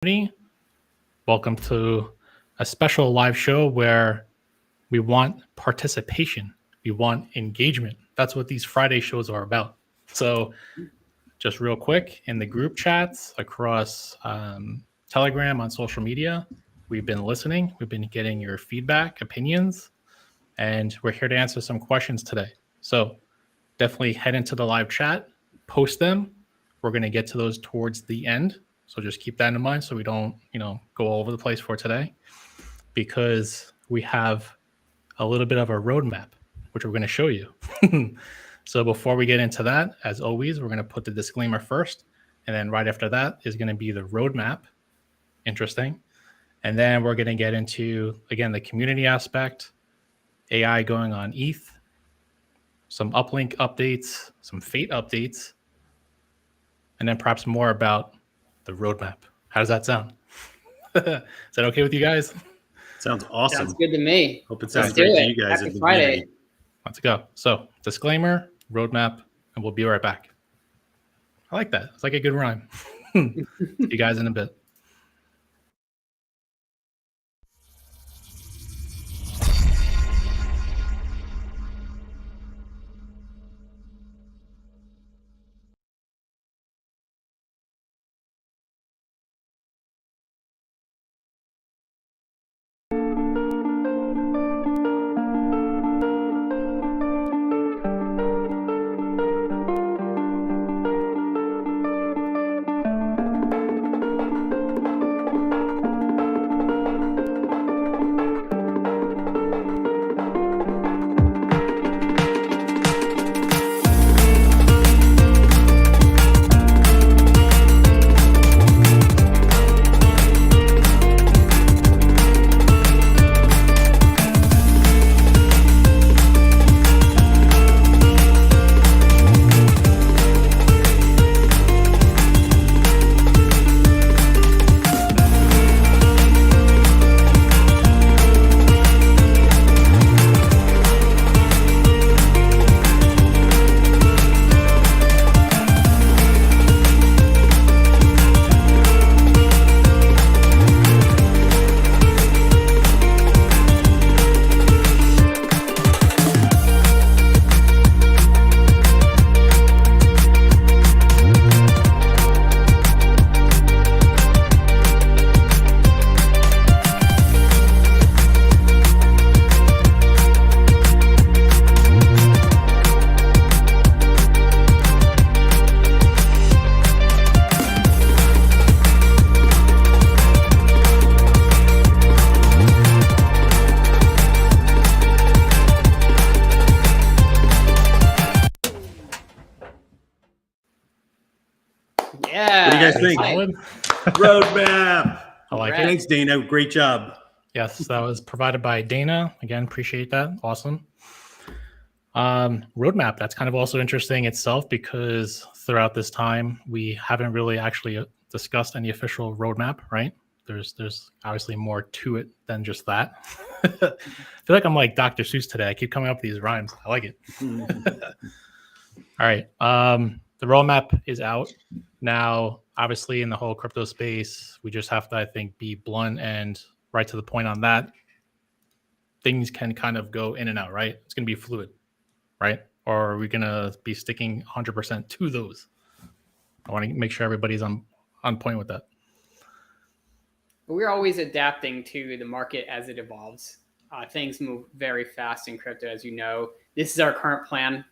community. Welcome to a special live show where we want participation. We want engagement. That's what these Friday shows are about. So just real quick, in the group chats across Telegram, on social media, we've been listening. We've been getting your feedback, opinions, and we're here to answer some questions today. So definitely head into the live chat, post them. We're going to get to those towards the end. So just keep that in mind so we don't, go all over the place for today, because we have a little bit of a roadmap, which we're going to show you. So before we get into that, as always, we're going to put the disclaimer first. And then right after that is going to be the roadmap. Interesting. And then we're going to get into, again, the community aspect, AI going on ETH, some uplink updates, some FAIT updates, and then perhaps more about the roadmap. How does that sound? Is that okay with you guys? Sounds awesome. Sounds good to me. Hope it sounds great to you guys. Happy Friday. Let's go. So disclaimer, roadmap, and we'll be right back. I like that. It's like a good rhyme. See you guys in a bit. Yeah. What do you guys think? Solid? Roadmap. I like it. Thanks, Dana. Great job. Yes, that was provided by Dana. Again, appreciate that. Awesome. Roadmap, that's kind of also interesting itself, because throughout this time, we haven't really actually discussed any official roadmap, right? There's obviously more to it than just that. I feel like I'm like Dr. Seuss today. I keep coming up with these rhymes. I like it. All right. The roadmap is out now. Obviously, in the whole crypto space, we just have to, I think, be blunt and right to the point on that. Things can kind of go in and out, right? It's going to be fluid, right? Or are we going to be sticking 100% to those? I want to make sure everybody's on point with that. We're always adapting to the market as it evolves. Things move very fast in crypto, as you know. This is our current plan.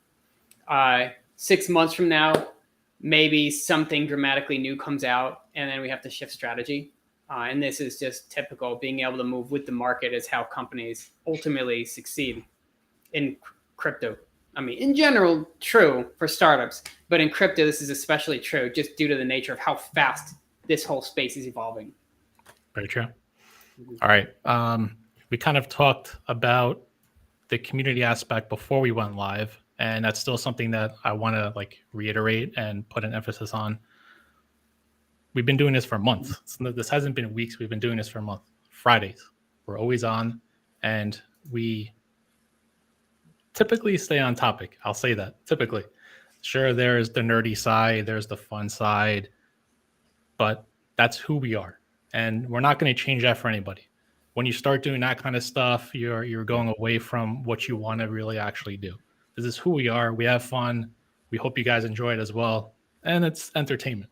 6 months from now, maybe something dramatically new comes out, and then we have to shift strategy. And this is just typical. Being able to move with the market is how companies ultimately succeed in crypto. I mean, in general, true for startups, but in crypto, this is especially true just due to the nature of how fast this whole space is evolving. Very true. All right. We kind of talked about the community aspect before we went live, and that's still something that I want to reiterate and put an emphasis on. We've been doing this for months. This hasn't been weeks. We've been doing this for a month. Fridays, we're always on, and we typically stay on topic. I'll say that, typically. Sure, there's the nerdy side, there's the fun side, but that's who we are. And we're not going to change that for anybody. When you start doing that kind of stuff, you're going away from what you want to really actually do. This is who we are. We have fun. We hope you guys enjoy it as well. And it's entertainment.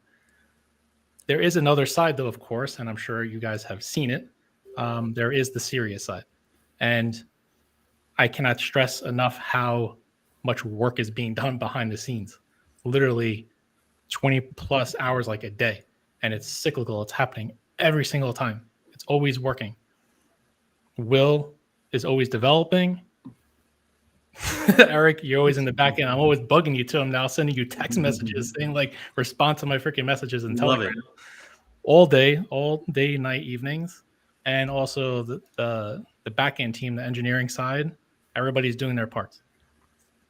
There is another side, though, of course, and I'm sure you guys have seen it. There is the serious side. And I cannot stress enough how much work is being done behind the scenes. Literally 20 plus hours like a day. And it's cyclical. It's happening every single time. It's always working. Will is always developing. Eric, you're always in the back end. I'm always bugging you too. I'm now sending you text messages saying like, respond to my freaking messages and Telegram. All day, night, evenings. And also the back end team, the engineering side, everybody's doing their parts.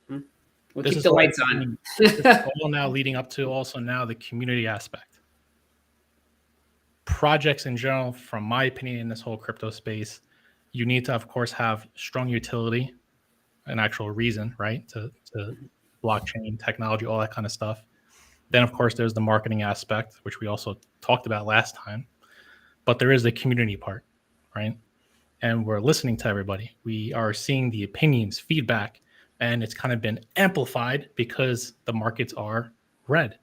We'll keep the lights on. This is all now leading up to also now the community aspect. Projects in general, from my opinion, in this whole crypto space, you need to, of course, have strong utility, an actual reason, right, to blockchain technology, all that kind of stuff. Then, of course, there's the marketing aspect, which we also talked about last time. But there is the community part, right? And we're listening to everybody. We are seeing the opinions, feedback, and it's kind of been amplified because the markets are red.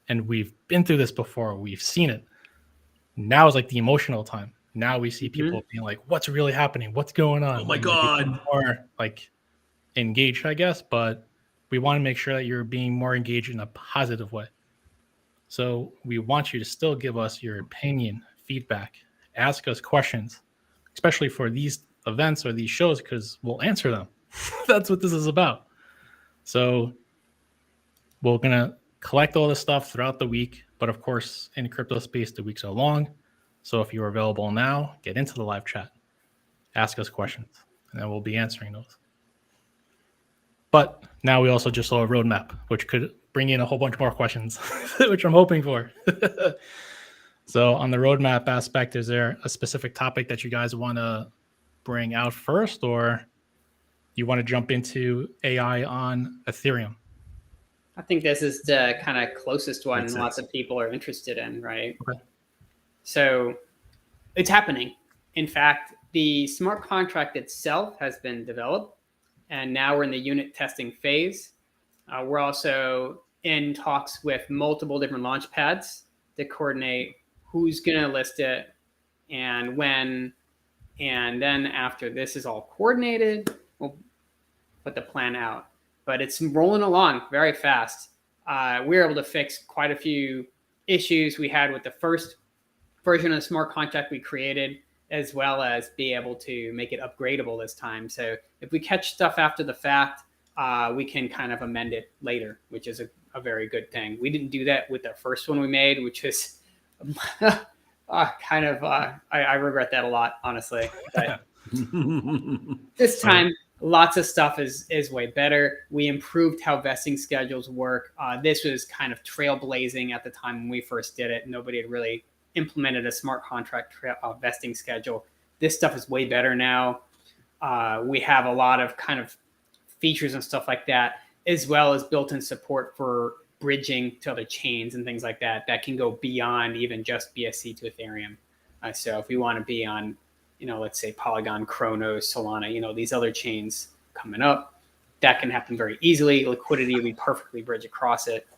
And we've been through this before. We've seen it. Now is like the emotional time. Now we see people being like, what's really happening? What's going on? Oh my God. More like engaged, I guess, but we want to make sure that you're being more engaged in a positive way. So we want you to still give us your opinion, feedback, ask us questions, especially for these events or these shows, because we'll answer them. That's what this is about. So we're going to collect all this stuff throughout the week. But of course, in crypto space, the weeks are long. So if you're available now, get into the live chat, ask us questions, and then we'll be answering those. But now we also just saw a roadmap, which could bring in a whole bunch more questions, which I'm hoping for. So on the roadmap aspect, is there a specific topic that you guys want to bring out first, or you want to jump into AI on Ethereum? I think this is the kind of closest one lots of people are interested in, right? Okay. So it's happening. In fact, the smart contract itself has been developed, and now we're in the unit testing phase. We're also in talks with multiple different launch pads to coordinate who's going to list it and when. And then after this is all coordinated, we'll put the plan out. But it's rolling along very fast. We were able to fix quite a few issues we had with the first version of the smart contract we created, as well as be able to make it upgradable this time. So if we catch stuff after the fact, we can kind of amend it later, which is a very good thing. We didn't do that with the first one we made, which is I regret that a lot, honestly. But this time, lots of stuff is way better. We improved how vesting schedules work. This was kind of trailblazing at the time when we first did it. Nobody had really implemented a smart contract vesting schedule. This stuff is way better now. We have a lot of kind of features and stuff like that, as well as built-in support for bridging to other chains and things like that, that can go beyond even just BSC to Ethereum. So if we want to be on, let's say Polygon, Chronos, Solana, these other chains coming up, that can happen very easily. Liquidity, we perfectly bridge across it.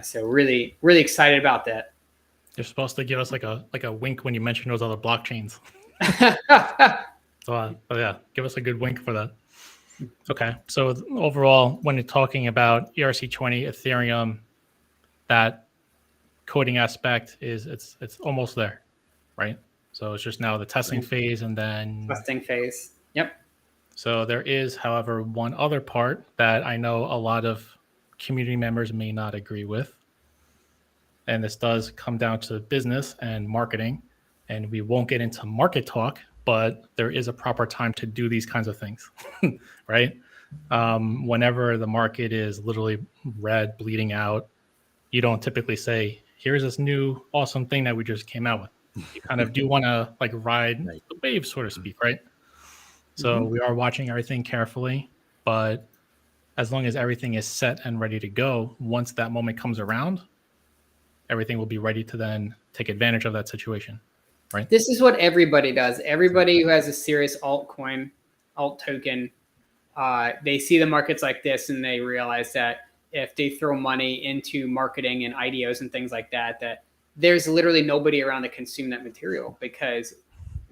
So really, really excited about that. You're supposed to give us like a wink when you mention those other blockchains. But yeah, give us a good wink for that. Okay, so overall, when you're talking about ERC20, Ethereum, that coding aspect it's almost there, right? So it's just now the testing phase and then testing phase. Yep. So there is, however, one other part that I know a lot of community members may not agree with. And this does come down to business and marketing. And we won't get into market talk, but there is a proper time to do these kinds of things, right? Whenever the market is literally red, bleeding out, you don't typically say, here's this new awesome thing that we just came out with. You kind of do want to like ride the wave, so to speak, right? So we are watching everything carefully, but as long as everything is set and ready to go, once that moment comes around, everything will be ready to then take advantage of that situation. right? This is what everybody does. Everybody who has a serious altcoin, alt token, they see the markets like this and they realize that if they throw money into marketing and IDOs and things like that, that there's literally nobody around to consume that material, because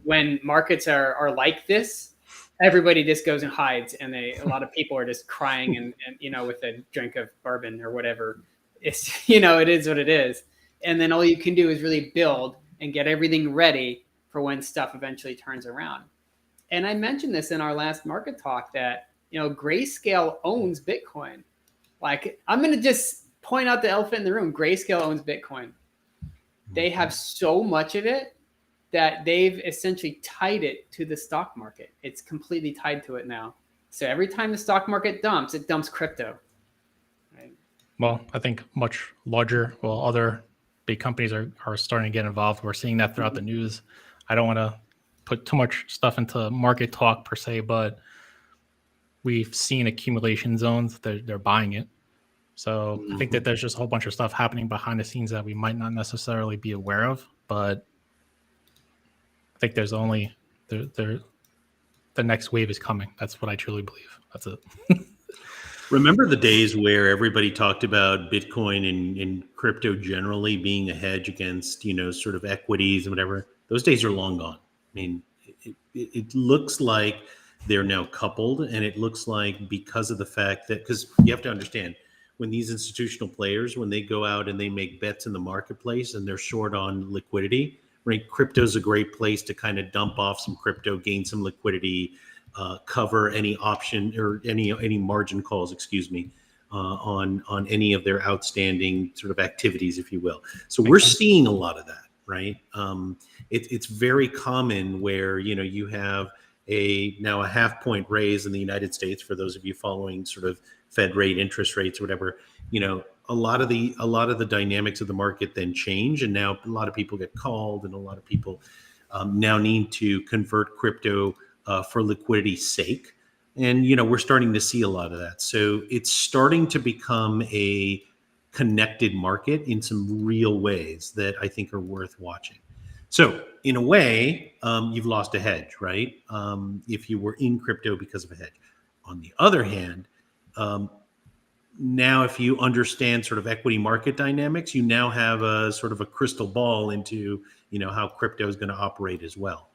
when markets are like this, everybody just goes and hides, and a lot of people are just crying and with a drink of bourbon or whatever. It's it is what it is, and then all you can do is really build and get everything ready for when stuff eventually turns around. And I mentioned this in our last market talk that Grayscale owns Bitcoin. Like, I'm going to just point out the elephant in the room. Grayscale owns Bitcoin. They have so much of it that they've essentially tied it to the stock market. It's completely tied to it now. So every time the stock market dumps, it dumps crypto. Right? Well, I think much larger, other big companies are starting to get involved. We're seeing that throughout the news. I don't want to put too much stuff into market talk per se, but we've seen accumulation zones. They're buying it. So I think that there's just a whole bunch of stuff happening behind the scenes that we might not necessarily be aware of, but I think there's only the next wave is coming. That's what I truly believe. That's it. Remember the days where everybody talked about Bitcoin and crypto generally being a hedge against, sort of equities and whatever? Those days are long gone. I mean, it looks like they're now coupled, and it looks like because of the fact that, because you have to understand, when these institutional players, when they go out and they make bets in the marketplace and they're short on liquidity, right? Crypto is a great place to kind of dump off some crypto, gain some liquidity, cover any option or any margin calls, on any of their outstanding sort of activities, if you will. So we're seeing a lot of that, right? It's very common where you have now a half point raise in the United States, for those of you following sort of Fed rate, interest rates, or whatever. A lot of the dynamics of the market then change, and now a lot of people get called, and a lot of people now need to convert crypto for liquidity's sake. And we're starting to see a lot of that. So it's starting to become a connected market in some real ways that I think are worth watching. So in a way, you've lost a hedge, right? If you were in crypto because of a hedge. On the other hand, now if you understand sort of equity market dynamics, you now have a sort of a crystal ball into how crypto is going to operate as well.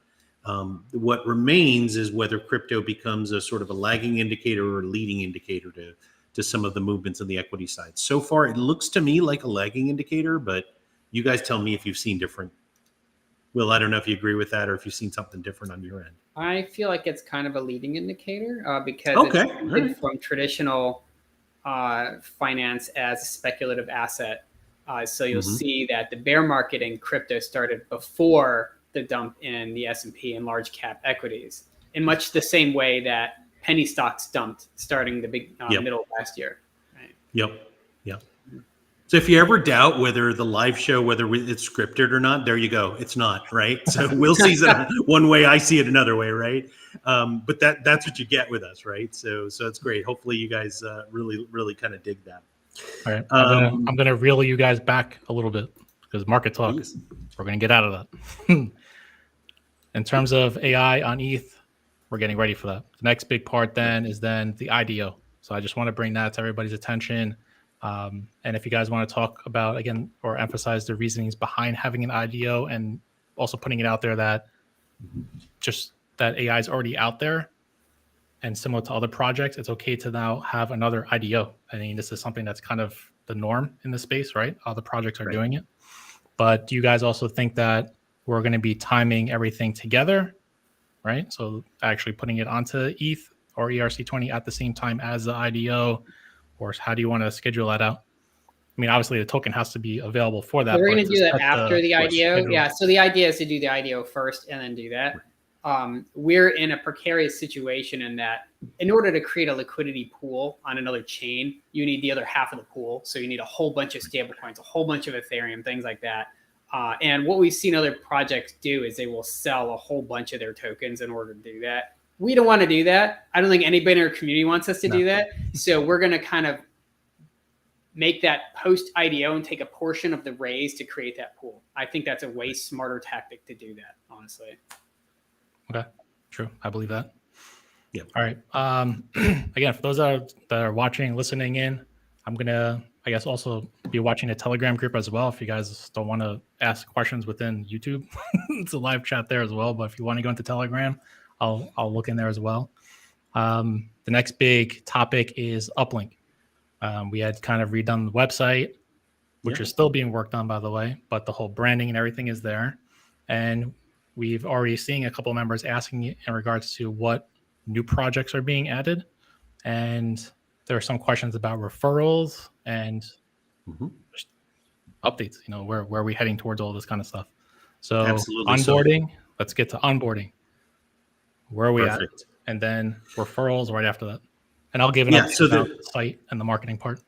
What remains is whether crypto becomes a sort of a lagging indicator or a leading indicator to some of the movements on the equity side. So far, it looks to me like a lagging indicator, but you guys tell me if you've seen different. Will, I don't know if you agree with that or if you've seen something different on your end. I feel like it's kind of a leading indicator because it's from traditional finance as a speculative asset. So you'll see that the bear market in crypto started before the dump in the S&P and large cap equities, in much the same way that penny stocks dumped starting the big middle of last year. Right? Yep. So if you ever doubt whether the live show, whether it's scripted or not, there you go. It's not, right? So Will sees it one way, I see it another way, right? But that's what you get with us, right? So it's great. Hopefully you guys really kind of dig that. All right, I'm gonna reel you guys back a little bit because market talk. Please. We're gonna get out of that. In terms of AI on ETH, we're getting ready for that. The next big part then is the IDO. So I just want to bring that to everybody's attention. And if you guys want to talk about, again, or emphasize the reasonings behind having an IDO and also putting it out there that just that AI is already out there and similar to other projects, it's okay to now have another IDO. I mean, this is something that's kind of the norm in the space, right? Other projects are doing it. But do you guys also think that we're going to be timing everything together, right? So actually putting it onto ETH or ERC20 at the same time as the IDO, or how do you want to schedule that out? I mean, obviously the token has to be available for that. So we're going to do that after the IDO. Yeah. So the idea is to do the IDO first and then do that. We're in a precarious situation in that in order to create a liquidity pool on another chain, you need the other half of the pool. So you need a whole bunch of stablecoins, a whole bunch of Ethereum, things like that. And what we've seen other projects do is they will sell a whole bunch of their tokens in order to do that. We don't want to do that. I don't think anybody in our community wants us to do that. So we're going to kind of make that post IDO and take a portion of the raise to create that pool. I think that's a way smarter tactic to do that, honestly. Okay, true. I believe that. Yeah. All right. Again, for those that are watching, listening in, I'm gonna, I guess, also be watching a Telegram group as well. If you guys don't want to ask questions within YouTube, it's a live chat there as well. But if you want to go into Telegram, I'll look in there as well. The next big topic is uplink. We had kind of redone the website, which is still being worked on, by the way, but the whole branding and everything is there. And we've already seen a couple of members asking in regards to what new projects are being added. And there are some questions about referrals and updates, where are we heading towards all this kind of stuff. So Absolutely. Onboarding, let's get to onboarding. Where are we Perfect. at? And then referrals right after that. And I'll give an update about the site and the marketing part.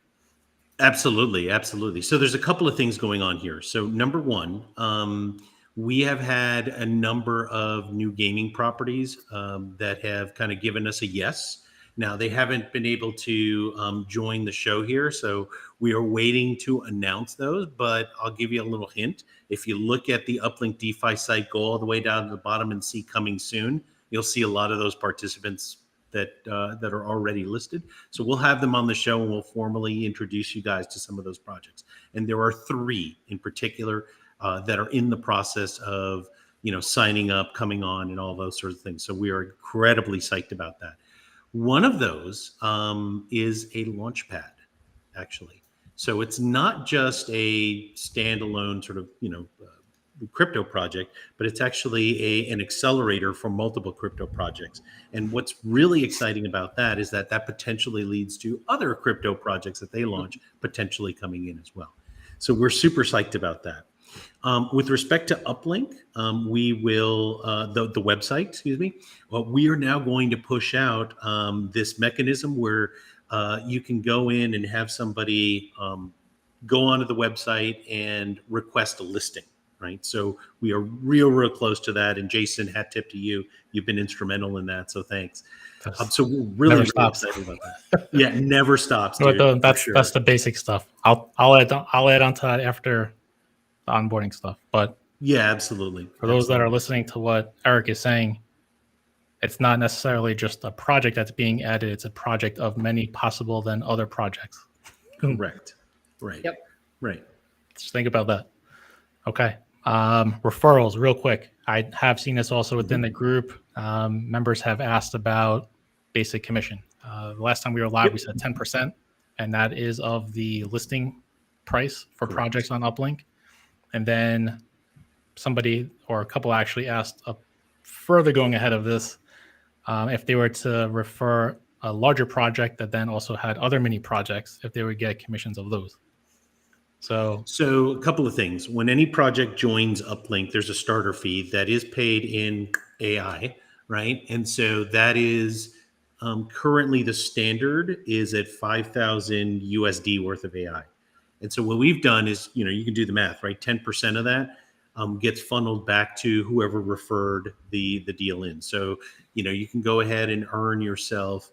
Absolutely. Absolutely. So there's a couple of things going on here. So number one, we have had a number of new gaming properties that have kind of given us a yes. Now, they haven't been able to join the show here, so we are waiting to announce those, but I'll give you a little hint. If you look at the UpLink DeFi site, go all the way down to the bottom and see coming soon, you'll see a lot of those participants that are already listed. So we'll have them on the show and we'll formally introduce you guys to some of those projects. And there are 3 in particular that are in the process of, signing up, coming on, and all those sorts of things. So we are incredibly psyched about that. One of those is a Launchpad, actually. So it's not just a standalone sort of, crypto project, but it's actually an accelerator for multiple crypto projects. And what's really exciting about that is that potentially leads to other crypto projects that they launch potentially coming in as well. So we're super psyched about that. With respect to uplink, we will, the website, excuse me, we are now going to push out this mechanism where you can go in and have somebody go onto the website and request a listing, right? So we are real close to that. And Jason, hat tip to you. You've been instrumental in that, so thanks. So we're really excited about that. Yeah, never stops, dude. That's the basic stuff. I'll add on to that after the onboarding stuff. But yeah, absolutely. For those that are listening to what Eric is saying, it's not necessarily just a project that's being added. It's a project of many possible than other projects. Correct. Right. Yep. Right. Just think about that. Okay. Referrals, real quick. I have seen this also within the group. Members have asked about basic commission. The last time we were live, we said 10%, and that is of the listing price for projects on uplink. And then somebody or a couple actually asked further going ahead of this, if they were to refer a larger project that then also had other mini projects, if they would get commissions of those. So a couple of things. When any project joins uplink, there's a starter fee that is paid in AI, right? And so that is currently the standard is at 5,000 USD worth of AI. And so what we've done is, you can do the math, right? 10% of that gets funneled back to whoever referred the deal in. So, you can go ahead and earn yourself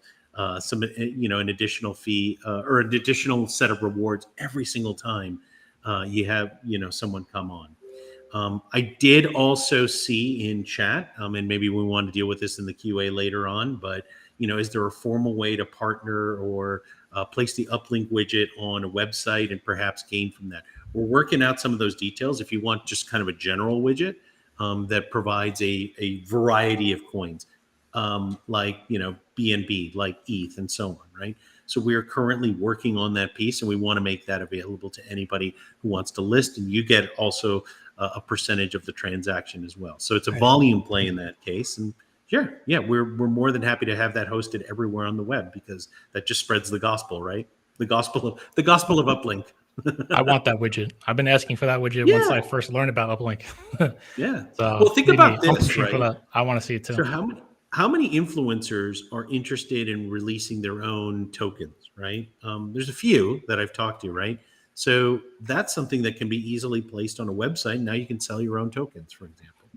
some, an additional fee or an additional set of rewards every single time you have, someone come on. I did also see in chat, and maybe we want to deal with this in the QA later on, but, is there a formal way to partner or place the uplink widget on a website and perhaps gain from that? We're working out some of those details. If you want just kind of a general widget that provides a variety of coins, like, BNB, like ETH and so on, right? So we are currently working on that piece, and we want to make that available to anybody who wants to list, and you get also a percentage of the transaction as well. So it's a volume play in that case. And yeah, we're more than happy to have that hosted everywhere on the web, because that just spreads the gospel, right? The gospel of uplink. I want that widget. I've been asking for that widget once I first learned about uplink. Yeah. So well, think about this, right? right? I want to see it too. So how many influencers are interested in releasing their own tokens, right? There's a few that I've talked to, right? So that's something that can be easily placed on a website. Now you can sell your own tokens, for example.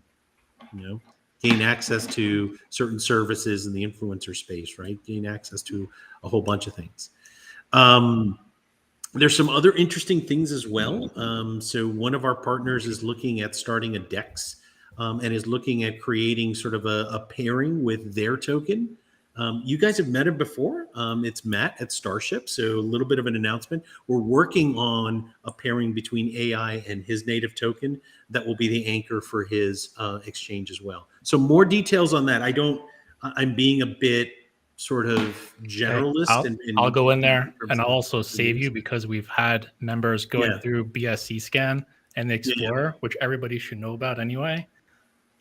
Gain access to certain services in the influencer space, right? Gain access to a whole bunch of things. There's some other interesting things as well. So one of our partners is looking at starting a DEX and is looking at creating sort of a pairing with their token. You guys have met him before. It's Matt at Starship. So a little bit of an announcement. We're working on a pairing between AI and his native token that will be the anchor for his exchange as well. So more details on that. I'm being a bit sort of generalist. Okay. I'll go in there and I'll also save you because we've had members going through BSC scan and the Explorer, which everybody should know about anyway.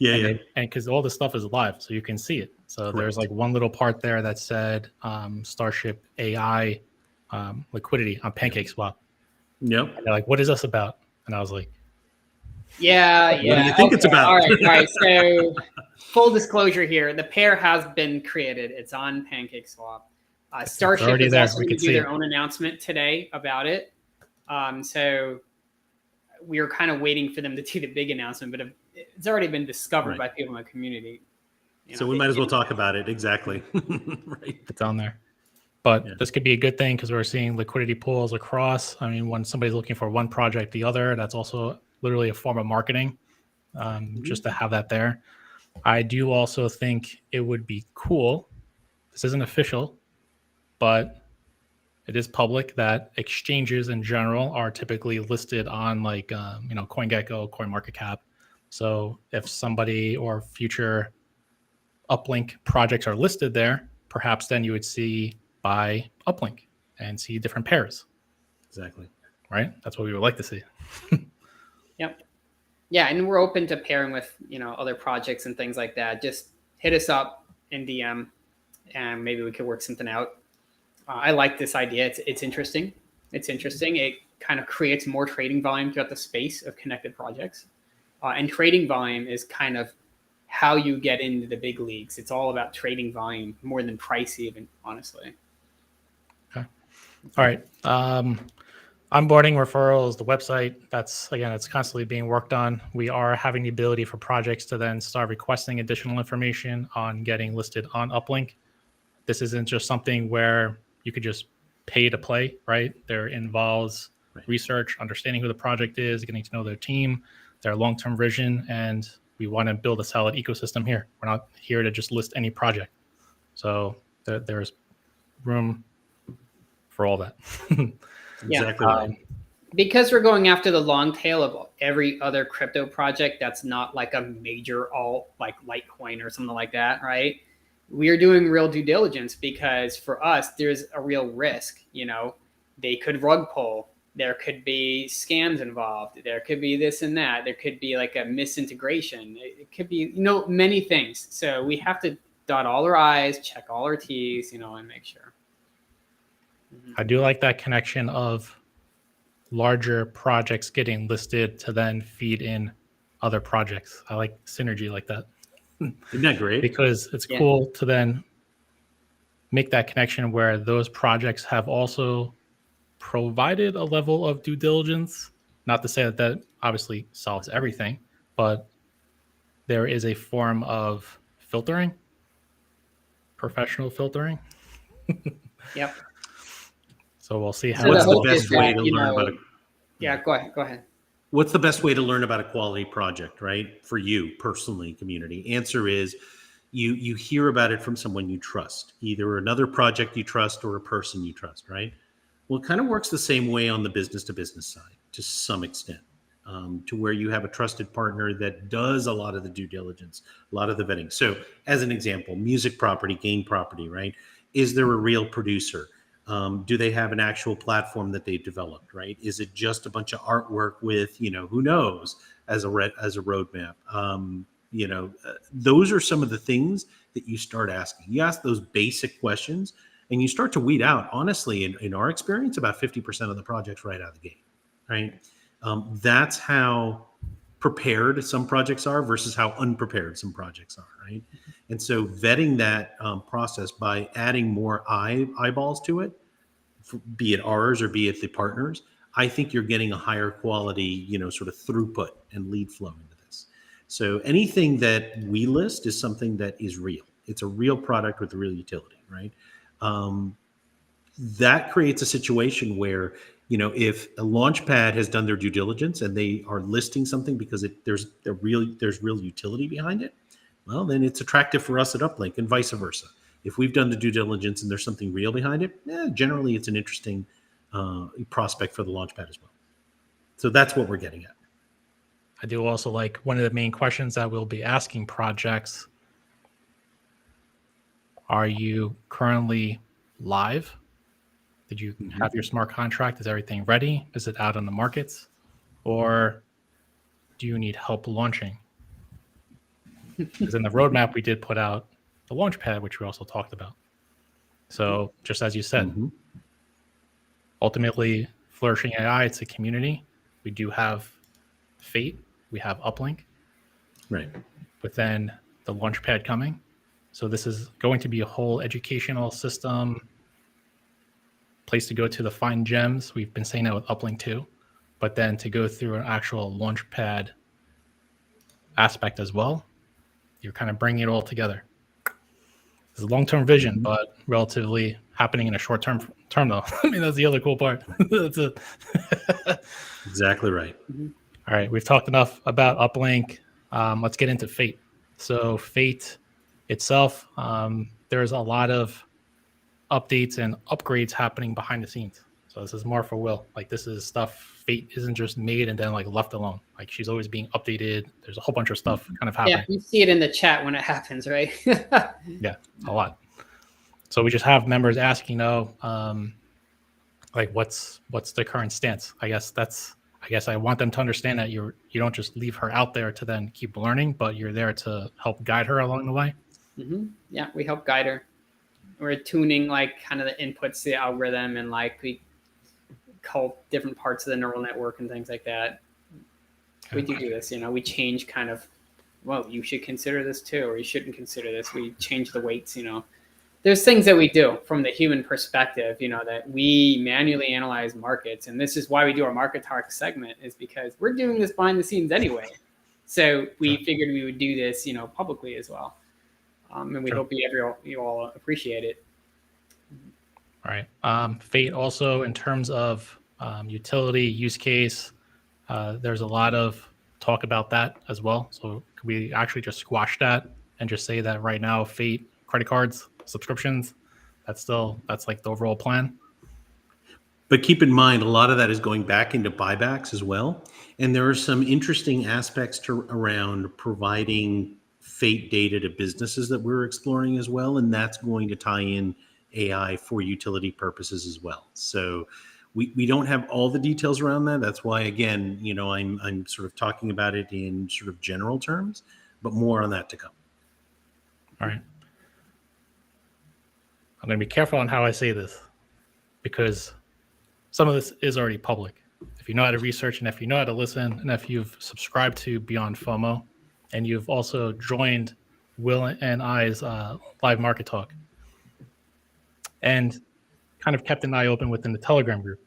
And because all this stuff is live, so you can see it. So there's like one little part there that said Starship AI liquidity on PancakeSwap. Yep. And they're like, what is this about? And I was like, yeah. What do you think it's about? All right. So full disclosure here, the pair has been created. It's on PancakeSwap. Starship is also going to do their own announcement today about it. So we were kind of waiting for them to do the big announcement, but it's already been discovered by people in the community. So we might as well talk about it. Exactly. Right. It's on there. But this could be a good thing because we're seeing liquidity pools across. I mean, when somebody's looking for one project, the other, that's also literally a form of marketing, just to have that there. I do also think it would be cool. This isn't official, but it is public that exchanges in general are typically listed on like, CoinGecko, CoinMarketCap. So if somebody or future upLink projects are listed there, perhaps then you would see by upLink and see different pairs. Exactly. Right? That's what we would like to see. Yep. Yeah, and we're open to pairing with, other projects and things like that. Just hit us up in DM and maybe we could work something out. I like this idea. It's interesting. It kind of creates more trading volume throughout the space of connected projects. And trading volume is kind of how you get into the big leagues. It's all about trading volume more than price even, honestly. Okay. All right. Onboarding referrals, the website, it's constantly being worked on. We are having the ability for projects to then start requesting additional information on getting listed on upLink. This isn't just something where you could just pay to play, right? There involves research, understanding who the project is, getting to know their team, their long-term vision, and we want to build a solid ecosystem here. We're not here to just list any project. So there's room for all that. Exactly. Because we're going after the long tail of every other crypto project that's not like a major alt like Litecoin or something like that, right? We are doing real due diligence because for us, there's a real risk. They could rug pull. There could be scams involved. There could be this and that. There could be like a misintegration. It could be, many things. So we have to dot all our I's, check all our T's, and make sure. I do like that connection of larger projects getting listed to then feed in other projects. I like synergy like that. Isn't that great? Because it's cool to then make that connection where those projects have also provided a level of due diligence. Not to say that obviously solves everything, but there is a form of filtering, professional filtering. Yep. So we'll see how. What's the best way to learn about it? Yeah, go ahead. What's the best way to learn about a quality project, right? For you personally, community? Answer is you hear about it from someone you trust, either another project you trust or a person you trust, right? Well, it kind of works the same way on the business to business side to some extent, to where you have a trusted partner that does a lot of the due diligence, a lot of the vetting. So as an example, music property, game property, right? Is there a real producer? Do they have an actual platform that they've developed, right? Is it just a bunch of artwork with, who knows, as a roadmap? Those are some of the things that you start asking. You ask those basic questions and you start to weed out, honestly, in our experience, about 50% of the projects right out of the gate, right? That's how prepared some projects are versus how unprepared some projects are, right? And so vetting that process by adding more eyeballs to it, be it ours or be it the partners, I think you're getting a higher quality, sort of throughput and lead flow into this. So anything that we list is something that is real. It's a real product with a real utility, right? That creates a situation where if a Launchpad has done their due diligence and they are listing something because there's real utility behind it, well, then it's attractive for us at upLink, and vice versa. If we've done the due diligence and there's something real behind it, generally it's an interesting prospect for the Launchpad as well. So that's what we're getting at. I do also like one of the main questions that we'll be asking projects. Are you currently live? Did you have your smart contract? Is everything ready? Is it out on the markets? Or do you need help launching? Because in the roadmap, we did put out the Launchpad, which we also talked about. So just as you said, ultimately, Flourishing AI, it's a community. We do have FAIT. We have upLink. Right. But then the Launchpad coming. So this is going to be a whole educational system, place to go to find gems. We've been saying that with upLink too. But then to go through an actual Launchpad aspect as well, you're kind of bringing it all together. It's a long-term vision, but relatively happening in a short-term though. I mean, that's the other cool part. That's it. Exactly right. All right, we've talked enough about upLink. Let's get into FAIT. So FAIT itself, there's a lot of updates and upgrades happening behind the scenes. So this is more for Will. Like, this is stuff FAIT isn't just made and then like left alone. Like, she's always being updated. There's a whole bunch of stuff kind of happening. Yeah, you see it in the chat when it happens, right? Yeah, a lot. So we just have members asking, like, what's the current stance? I guess I want them to understand that you don't just leave her out there to then keep learning, but you're there to help guide her along the way. Yeah, we help guide her. We're tuning like kind of the inputs to the algorithm, and like we call different parts of the neural network and things like that. We do this, we change kind of, well, you should consider this too, or you shouldn't consider this. We change the weights, There's things that we do from the human perspective, that we manually analyze markets. And this is why we do our Market Talk segment, is because we're doing this behind the scenes anyway. So we figured we would do this, publicly as well. And we hope you all appreciate it. All right. FAIT also, in terms of utility, use case, there's a lot of talk about that as well. So could we actually just squash that and just say that right now, FAIT, credit cards, subscriptions, that's like the overall plan? But keep in mind, a lot of that is going back into buybacks as well. And there are some interesting aspects around providing FAIT data to businesses that we're exploring as well. And that's going to tie in AI for utility purposes as well. So we don't have all the details around that. That's why, again, I'm sort of talking about it in sort of general terms, but more on that to come. All right. I'm going to be careful on how I say this, because some of this is already public. If you know how to research, and if you know how to listen, and if you've subscribed to Beyond FOMO, and you've also joined Will and I's live market talk, and kind of kept an eye open within the Telegram group,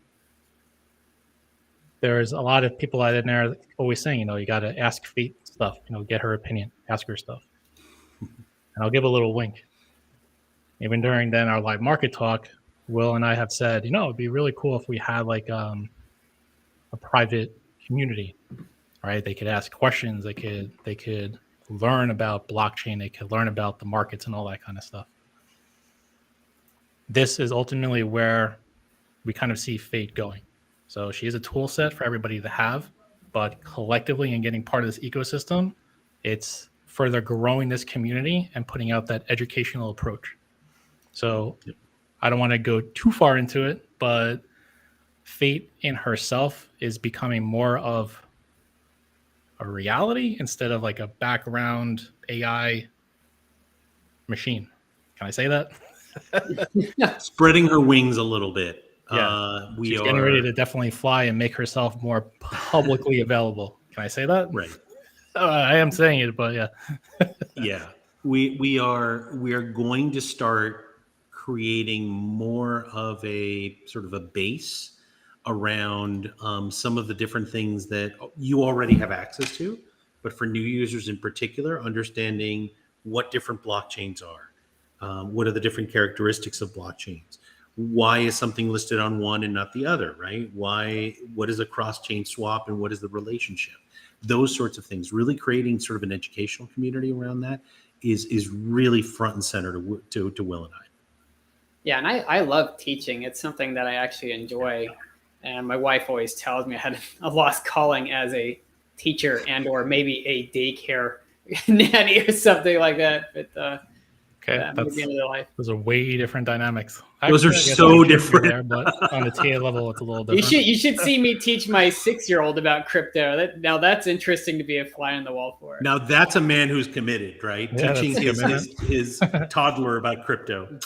there's a lot of people out in there always saying, you got to ask FAIT stuff, get her opinion, ask her stuff. And I'll give a little wink. Even during then our live market talk, Will and I have said, it'd be really cool if we had like a private community, right? They could ask questions. They could learn about blockchain. They could learn about the markets and all that kind of stuff. This is ultimately where we kind of see FAIT going. So she is a tool set for everybody to have, but collectively and getting part of this ecosystem, it's further growing this community and putting out that educational approach. So I don't want to go too far into it, but FAIT in herself is becoming more of a reality instead of like a background AI machine. Can I say that? Spreading her wings a little bit. Yeah, she's getting ready to definitely fly and make herself more publicly available. Can I say that? Right. I am saying it, but yeah. Yeah, we are going to start creating more of a sort of a base around some of the different things that you already have access to, but for new users in particular, understanding what different blockchains are, what are the different characteristics of blockchains, Why is something listed on one and not the other, right? What is a cross-chain swap and what is the relationship? Those sorts of things, really creating sort of an educational community around that is really front and center to Will and I. Yeah, and I love teaching. It's something that I actually enjoy. And my wife always tells me I had a lost calling as a teacher and or maybe a daycare nanny or something like that. But Okay, maybe another life. those are way different dynamics. Those are I guess so I could be different. there, but on the TA level, it's a little different. You should see me teach my 6-year-old about crypto. Now that's interesting to be a fly on the wall for. Now that's a man who's committed, right? Yeah, Teaching that's his toddler about crypto.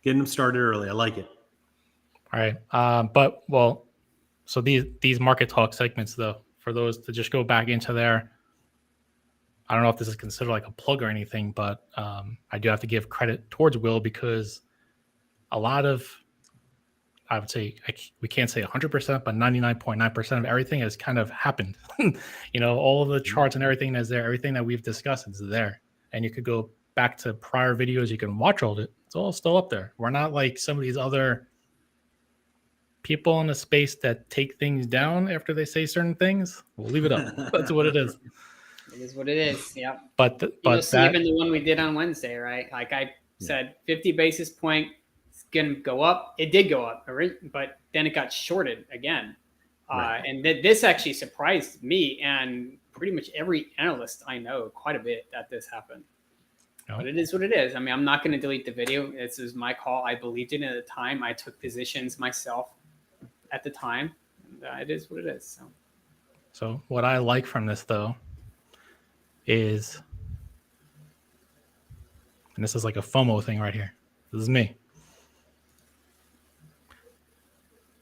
Getting him started early. I like it. All right. So these market talk segments, though, for those to just go back into there, I don't know if this is considered like a plug or anything, but I do have to give credit towards Will because a lot of, I would say, we can't say 100%, but 99.9% of everything has kind of happened. All of the charts and everything is there. Everything that we've discussed is there. And you could go back to prior videos. You can watch all of it. It's all still up there. We're not like some of these other people in the space that take things down after they say certain things. We'll leave it up. That's what it is. It is what it is. Yeah. But even the one we did on Wednesday, right? Like I said, 50 basis point is going to go up. It did go up, but then it got shorted again. Right. And this actually surprised me and pretty much every analyst I know quite a bit that this happened. No. But it is what it is. I mean, I'm not going to delete the video. This is my call. I believed in it at the time. I took positions myself at the time. And, it is what it is. So what I like from this, though, is, and this is like a FOMO thing right here. This is me.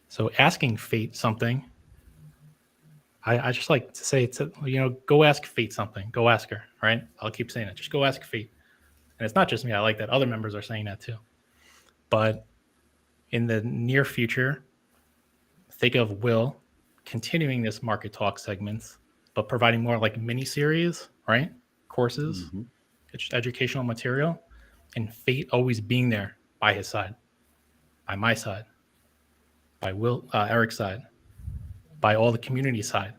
So asking FAIT something, I just like to say, go ask FAIT something. Go ask her, right? I'll keep saying it. Just go ask FAIT. And it's not just me. I like that other members are saying that too. But in the near future, think of Will continuing this market talk segments, but providing more like mini series, right? Courses, just educational material, and FAIT always being there by his side, by my side, by Eric's side, by all the community side,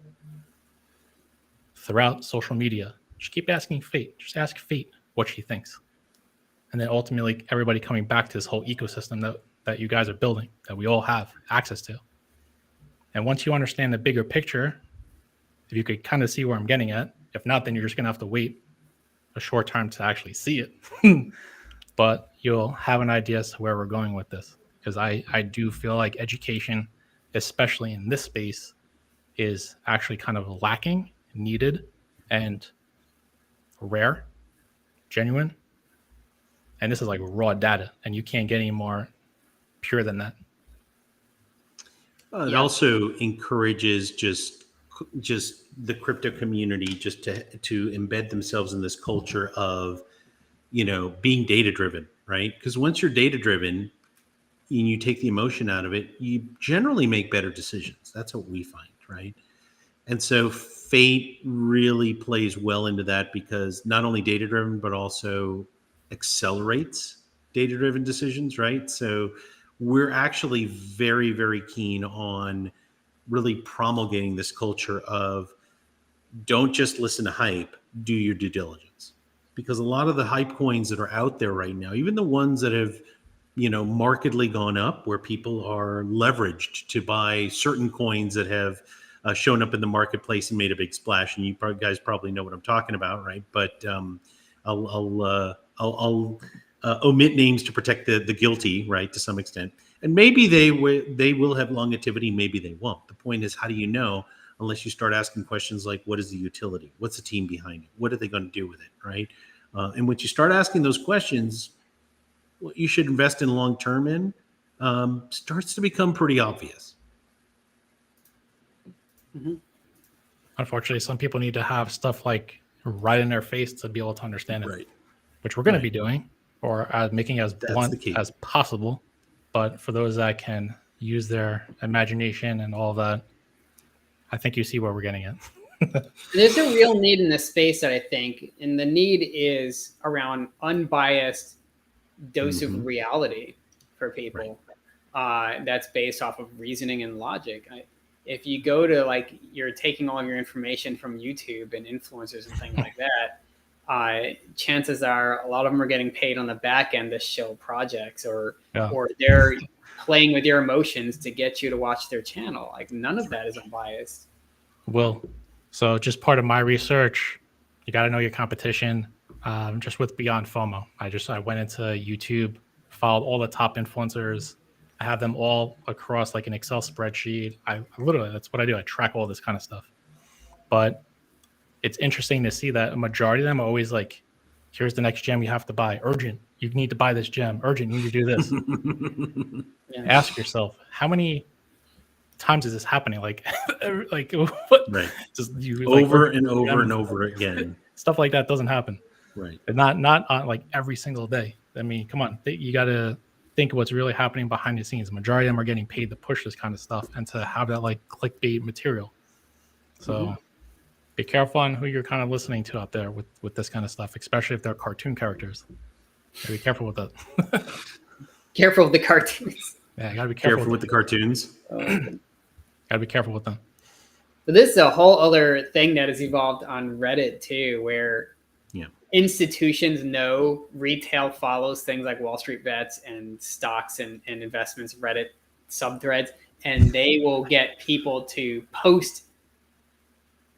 throughout social media. Just keep asking FAIT. Just ask FAIT what she thinks. And then ultimately everybody coming back to this whole ecosystem that you guys are building, that we all have access to. And once you understand the bigger picture, if you could kind of see where I'm getting at, if not, then you're just going to have to wait a short time to actually see it. But you'll have an idea as to where we're going with this. Because I do feel like education, especially in this space, is actually kind of lacking, needed, and rare, genuine. And this is like raw data, and you can't get any more pure than that. It also encourages just the crypto community just to embed themselves in this culture of, being data driven, right? Because once you're data driven and you take the emotion out of it, you generally make better decisions. That's what we find, right? And so FAIT really plays well into that because not only data driven, but also accelerates data driven decisions, right? So we're actually very, very keen on really promulgating this culture of don't just listen to hype, do your due diligence. Because a lot of the hype coins that are out there right now, even the ones that have, markedly gone up where people are leveraged to buy certain coins that have shown up in the marketplace and made a big splash. And you guys probably know what I'm talking about, right? But I'll omit names to protect the guilty, right, to some extent. And maybe they will have longevity, maybe they won't. The point is, how do you know unless you start asking questions like, what is the utility? What's the team behind it? What are they going to do with it, right? And once you start asking those questions, what you should invest in long-term in starts to become pretty obvious. Mm-hmm. Unfortunately, some people need to have stuff like right in their face to be able to understand it, right? Which we're going to be doing, or making as blunt as possible. But for those that can use their imagination and all that, I think you see where we're getting at. There's a real need in this space that I think, and the need is around unbiased dose of reality for people. Right. that's based off of reasoning and logic. If you go to like, you're taking all your information from YouTube and influencers and things like that, chances are a lot of them are getting paid on the back end to show projects, or they're playing with your emotions to get you to watch their channel. Like, none of that is unbiased. So just part of my research, you got to know your competition. Just with Beyond FOMO, I went into YouTube, followed all the top influencers. I have them all across like an Excel spreadsheet. I literally, that's what I do. I track all this kind of stuff. But it's interesting to see that a majority of them are always like, here's the next gem you have to buy. Urgent. You need to buy this gem. Urgent. You need to do this. Ask yourself, how many times is this happening? Like what? Right. Just you over and over and over again. Stuff like that doesn't happen. Right. And not on like every single day. I mean, come on. You got to think of what's really happening behind the scenes. The majority of them are getting paid to push this kind of stuff and to have that like clickbait material. So be careful on who you're kind of listening to out there with this kind of stuff, especially if they're cartoon characters. Be careful with that. Careful with the cartoons. Yeah, you gotta be careful with the cartoons. Gotta be careful with them. But this is a whole other thing that has evolved on Reddit too, where institutions know retail follows things like Wall Street Bets and stocks and investments, Reddit subthreads, and they will get people to post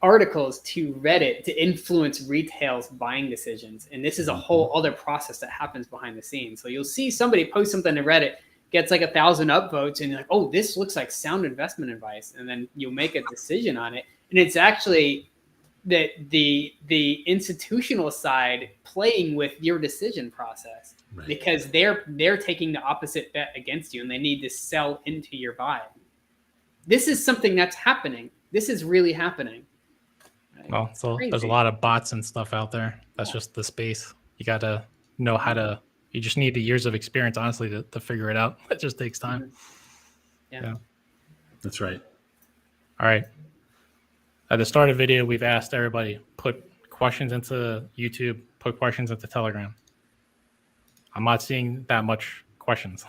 articles to Reddit to influence retail's buying decisions. And this is a whole other process that happens behind the scenes. So you'll see somebody post something to Reddit, gets like 1,000 upvotes, and you're like, oh, this looks like sound investment advice. And then you'll make a decision on it. And it's actually that the institutional side playing with your decision process, because they're taking the opposite bet against you, and they need to sell into your buy. This is something that's happening. This is really happening. Well, so there's a lot of bots and stuff out there. That's just the space. You got to know how to, you just need the years of experience, honestly, to figure it out. It just takes time. Yeah. That's right. All right. At the start of the video, we've asked everybody, put questions into YouTube, put questions into Telegram. I'm not seeing that much questions.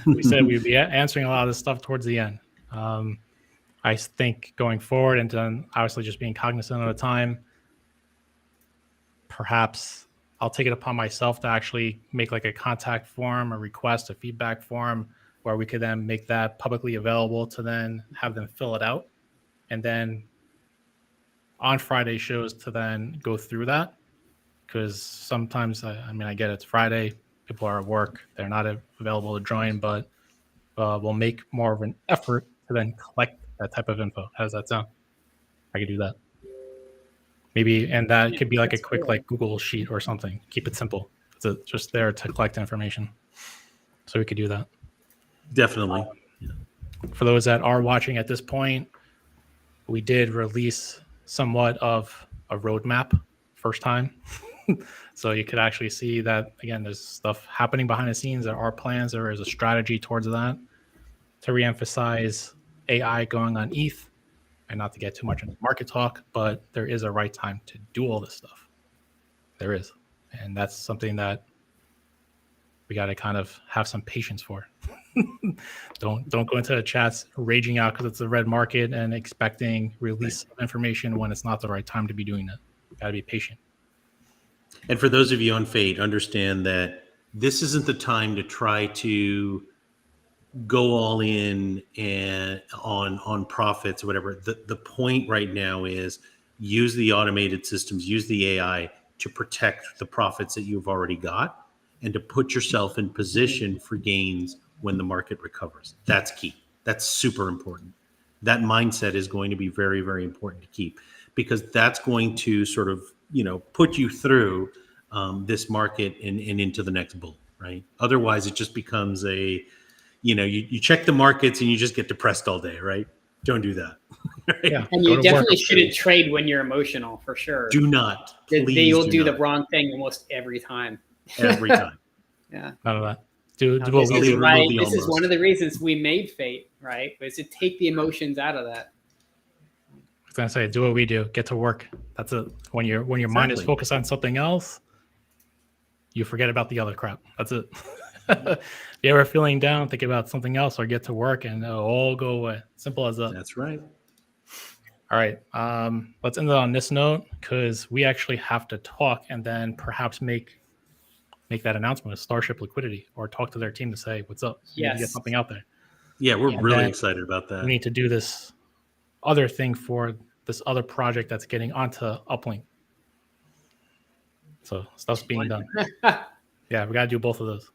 We said we'd be answering a lot of this stuff towards the end. I think going forward, and then obviously just being cognizant of the time, perhaps I'll take it upon myself to actually make like a contact form, a request, a feedback form, where we could then make that publicly available to then have them fill it out. And then on Friday shows to then go through that. Because sometimes, I get it's Friday, people are at work, they're not available to join, but we'll make more of an effort to then collect that type of info. How does that sound? I could do that. Maybe, and that could be like a quick like Google sheet or something. Keep it simple. It's just there to collect information. So we could do that. Definitely. For those that are watching at this point, we did release somewhat of a roadmap first time. So you could actually see that, again, there's stuff happening behind the scenes. There are plans. There is a strategy towards that to reemphasize AI going on ETH, and not to get too much into market talk, but there is a right time to do all this stuff. There is. And that's something that we got to kind of have some patience for. Don't go into the chats raging out because it's a red market and expecting release of information when it's not the right time to be doing it. Got to be patient. And for those of you on FAIT, understand that this isn't the time to try to go all in and on profits or whatever. The point right now is use the automated systems, use the AI to protect the profits that you've already got and to put yourself in position for gains when the market recovers. That's key. That's super important. That mindset is going to be very, very important to keep, because that's going to sort of, put you through this market and into the next bull, right? Otherwise, it just becomes you check the markets and you just get depressed all day, right? Don't do that. Right? Yeah. And you definitely shouldn't trade when you're emotional, for sure. Do not. They will do the wrong thing almost every time. Every time. Yeah. None of that. Do This is one of the reasons we made FAIT, right? Was to take the emotions out of that. I was gonna say, do what we do. Get to work. That's it. When your mind is focused on something else, you forget about the other crap. That's it. If you're ever feeling down, think about something else or get to work and it'll all go away. Simple as that. That's right. All right. Let's end it on this note because we actually have to talk and then perhaps make that announcement of Starship Liquidity or talk to their team to say, what's up? We need to get Yes. something out there. Yeah, we're And really then excited about that. We need to do this other thing for this other project that's getting onto upLink. So stuff's being done. Yeah, we got to do both of those.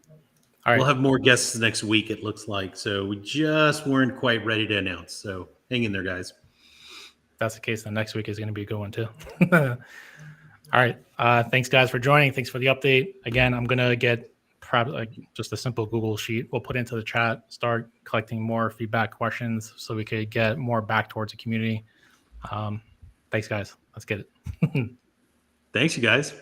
All right. We'll have more guests next week, it looks like. So we just weren't quite ready to announce. So hang in there, guys. If that's the case, then next week is going to be a good one too. All right. Thanks, guys, for joining. Thanks for the update. Again, I'm going to get perhaps like just a simple Google sheet. We'll put into the chat, start collecting more feedback questions so we could get more back towards the community. Thanks, guys. Let's get it. Thanks, you guys.